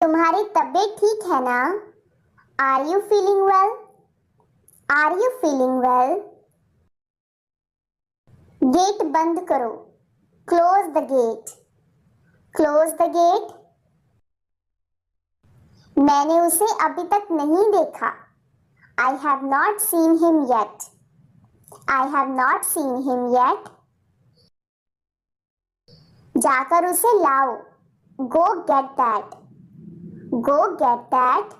तुम्हारी तबीयत ठीक है ना? Are you feeling well? Are you feeling well? Gate बंद करो। Close the gate. Close the gate. मैंने उसे अभी तक नहीं देखा। I have not seen him yet. I have not seen him yet. जाकर उसे लाओ। Go get that. Go get that.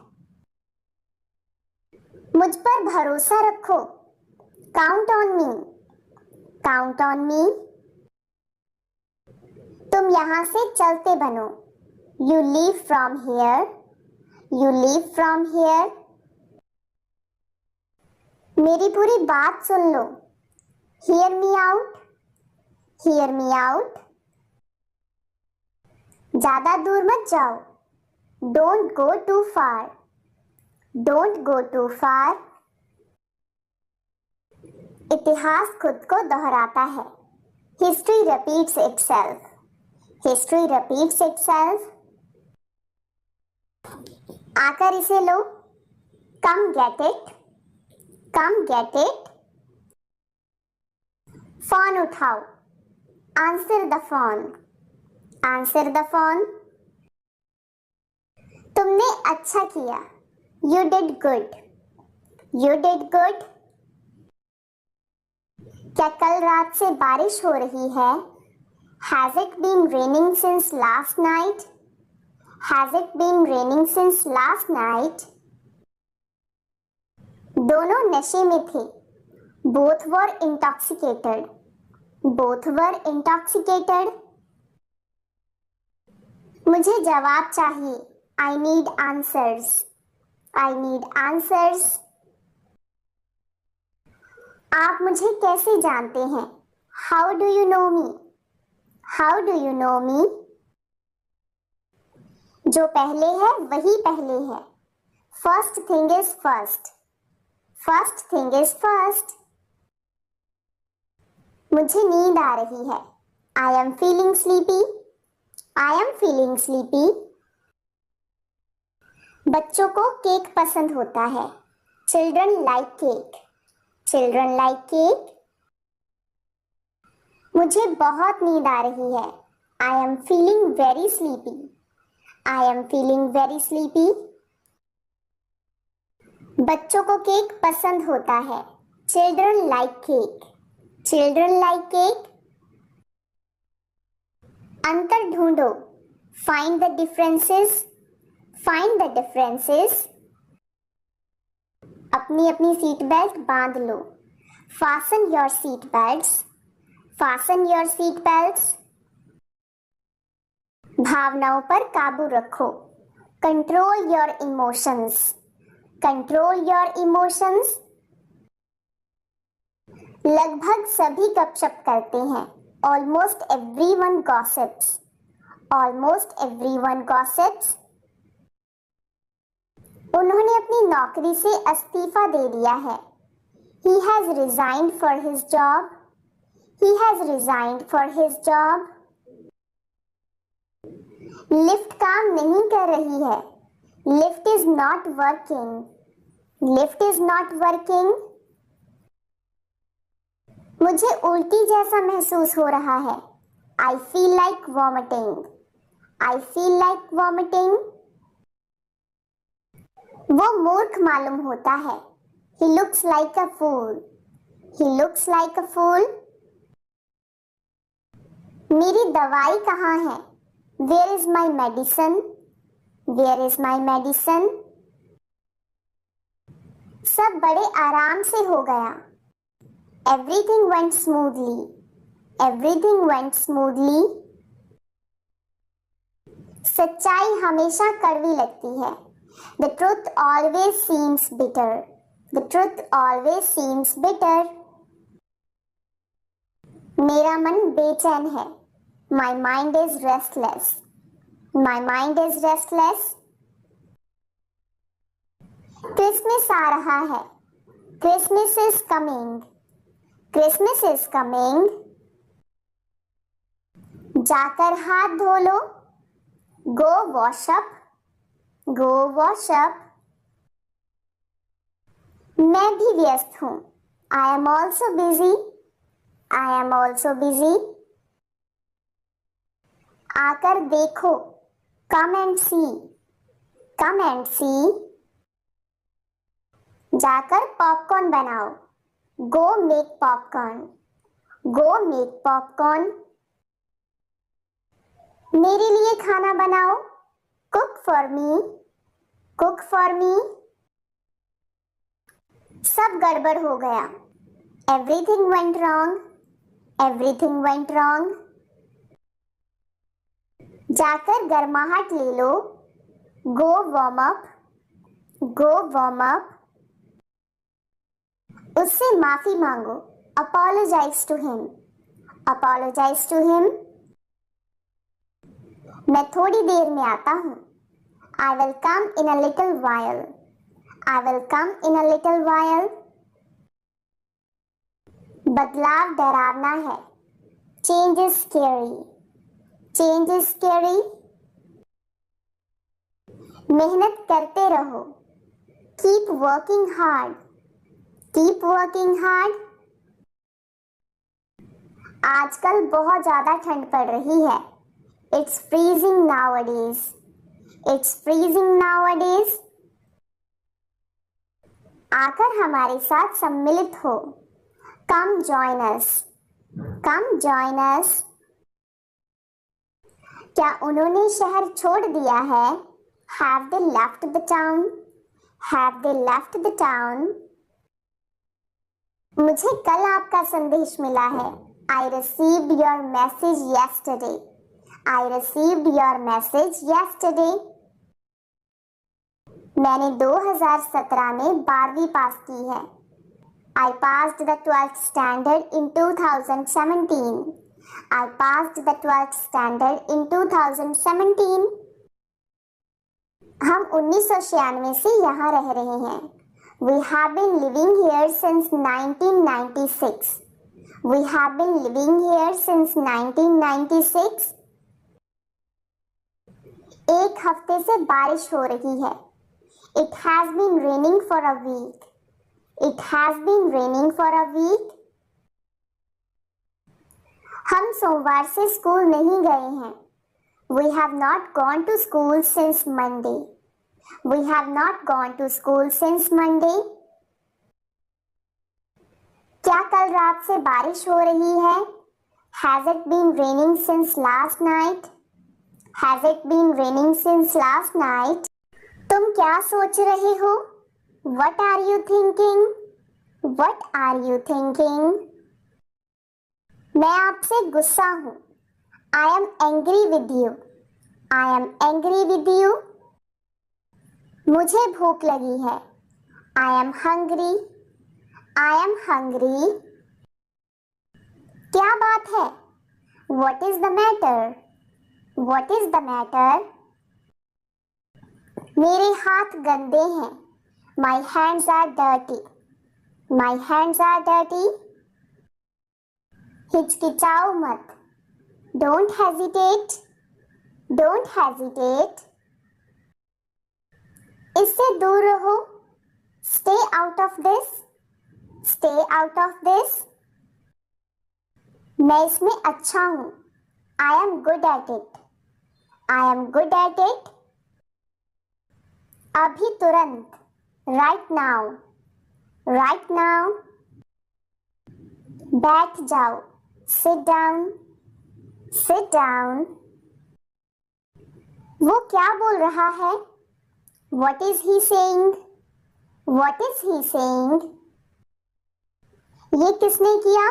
मुझ पर भरोसा रखो। Count on me. Count on me. तुम यहां से चलते बनो। You leave from here. You leave from here. मेरी पूरी बात सुन लो। Hear me out. Hear me out. ज्यादा दूर मत जाओ। Don't go too far. Don't go too far. इतिहास खुद को दोहराता है। History repeats itself. History repeats itself. आकर इसे लो। Come get it. Come get it. Phone उठाओ। Answer the phone. Answer the phone. तुमने अच्छा किया। You did good. You did good. क्या कल रात से बारिश हो रही है? Has it been raining since last night? Has it been raining since last night? दोनों नशे में थे। Both were intoxicated. Both were intoxicated. मुझे जवाब चाहिए। I need answers. I need answers. आप मुझे कैसे जानते हैं? How do you know me? How do you know me? जो पहले है वही पहले है। First thing is first. First thing is first. मुझे नींद आ रही है। I am feeling sleepy. I am feeling sleepy. बच्चों को केक पसंद होता है। Children like cake. Children like cake. मुझे बहुत नींद आ रही है। I am feeling very sleepy. I am feeling very sleepy. बच्चों को केक पसंद होता है। Children like cake. Children like cake. अंतर ढूंढो। Find the differences. Find the differences. अपनी अपनी सीट बेल्ट बांध लो। Fasten your seat belts. Fasten your seat belts. भावनाओं पर काबू रखो। Control your emotions. Control your emotions. लगभग सभी गपशप करते हैं। Almost everyone gossips. Almost everyone gossips. उन्होंने अपनी नौकरी से इस्तीफा दे दिया है। He has resigned for his job. He has resigned for his job. Lift काम नहीं कर रही है। Lift is not working. Lift is not working. मुझे उल्टी जैसा महसूस हो रहा है। I feel like vomiting. I feel like vomiting. वो मूर्ख मालूम होता है। He looks like a fool. He looks like a fool. मेरी दवाई कहाँ है? Where is my medicine? Where is my medicine? सब बड़े आराम से हो गया। Everything went smoothly. Everything went smoothly. सच्चाई हमेशा कड़वी लगती है। The truth always seems bitter. The truth always seems bitter. मेरा मन बेचैन है। My mind is restless. My mind is restless. Christmas आ रहा है। Christmas is coming. Christmas is coming. जाकर हाथ धो लो। Go wash up. Go wash up. मैं भी व्यस्त हूँ. I am also busy. I am also busy. आकर देखो. Come and see. Come and see. जाकर पॉपकॉर्न बनाओ. Go make popcorn. Go make popcorn. मेरे लिए खाना बनाओ. Cook for me. Cook for me. सब गड़बड़ हो गया. Everything went wrong. Everything went wrong. जाकर गर्माहट ले लो. Go warm up. Go warm up. उससे माफी मांगो. Apologize to him. Apologize to him. मैं थोड़ी देर में आता हूँ. I will come in a little while. I will come in a little while. बदलाव डरावना है. Change is scary. Change is scary. मेहनत करते रहो. Keep working hard. Keep working hard. आजकल बहुत ज्यादा ठंड पड़ रही है. It's freezing nowadays. It's freezing nowadays. आकर हमारे साथ सम्मिलित हो. Come join us. Come join us. क्या उन्होंने शहर छोड़ दिया है? Have they left the town? Have they left the town? मुझे कल आपका संदेश मिला है. I received your message yesterday. I received your message yesterday. मैंने 2017 में 12वीं पास की है. I passed the 12th standard in 2017. I passed the 12th standard in 2017. हम 1996 से यहाँ रह रहे हैं. We have been living here since 1996. We have been living here since 1996. एक हफ्ते से बारिश हो रही है. It has been raining for a week. It has been raining for a week. हम सोमवार से स्कूल नहीं गए हैं. We have not gone to school since Monday. We have not gone to school since Monday. क्या कल रात से बारिश हो रही है? Has it been raining since last night? Has it been raining since last night? तुम क्या सोच रहे हो? What are you thinking? What are you thinking? मैं आपसे गुस्सा हूँ. I am angry with you. I am angry with you. मुझे भूख लगी है. I am hungry. I am hungry. क्या बात है? What is the matter? What is the matter? मेरे हाथ गंदे हैं. My hands are dirty. My hands are dirty. हिचकिचाओ मत. Don't hesitate. Don't hesitate. इससे दूर रहो. Stay out of this. Stay out of this. मैं इसमें अच्छा हूँ. I am good at it. I am good at it. अभी तुरंत. Right now. Right now. बैठ जाओ. Sit down. Sit down. वो क्या बोल रहा है? What is he saying? What is he saying? ये किसने किया?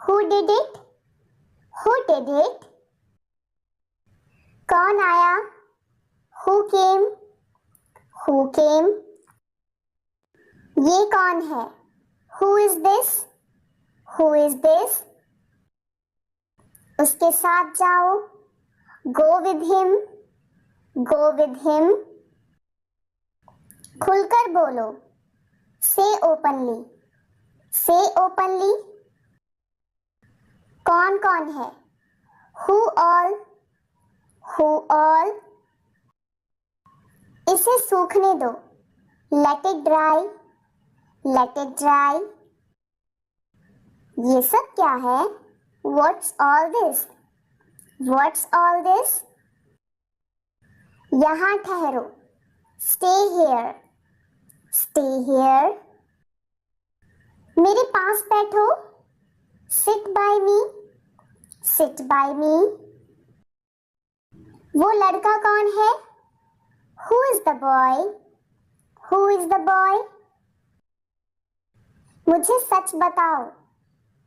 Who did it? Who did it? कौन आया? Who came? Who came? ये कौन है? Who is this? Who is this? उसके साथ जाओ. Go with him. Go with him. खुलकर बोलो. Say openly. Say openly. कौन कौन है? Who all? Who all? इसे सूखने दो। Let it dry, let it dry. ये सब क्या है? What's all this? What's all this? यहां ठहरो। Stay here, stay here. मेरे पास बैठो। Sit by me, sit by me. वो लड़का कौन है? Who is the boy? Who is the boy? मुझे सच बताओ।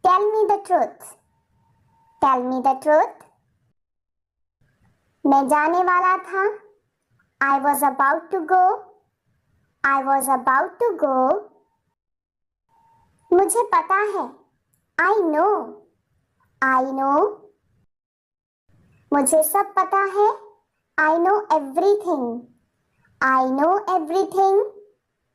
Tell me the truth, tell me the truth. मैं जाने वाला था। I was about to go, I was about to go. मुझे पता है। I know, I know. मुझे सब पता है। I know everything, I know everything.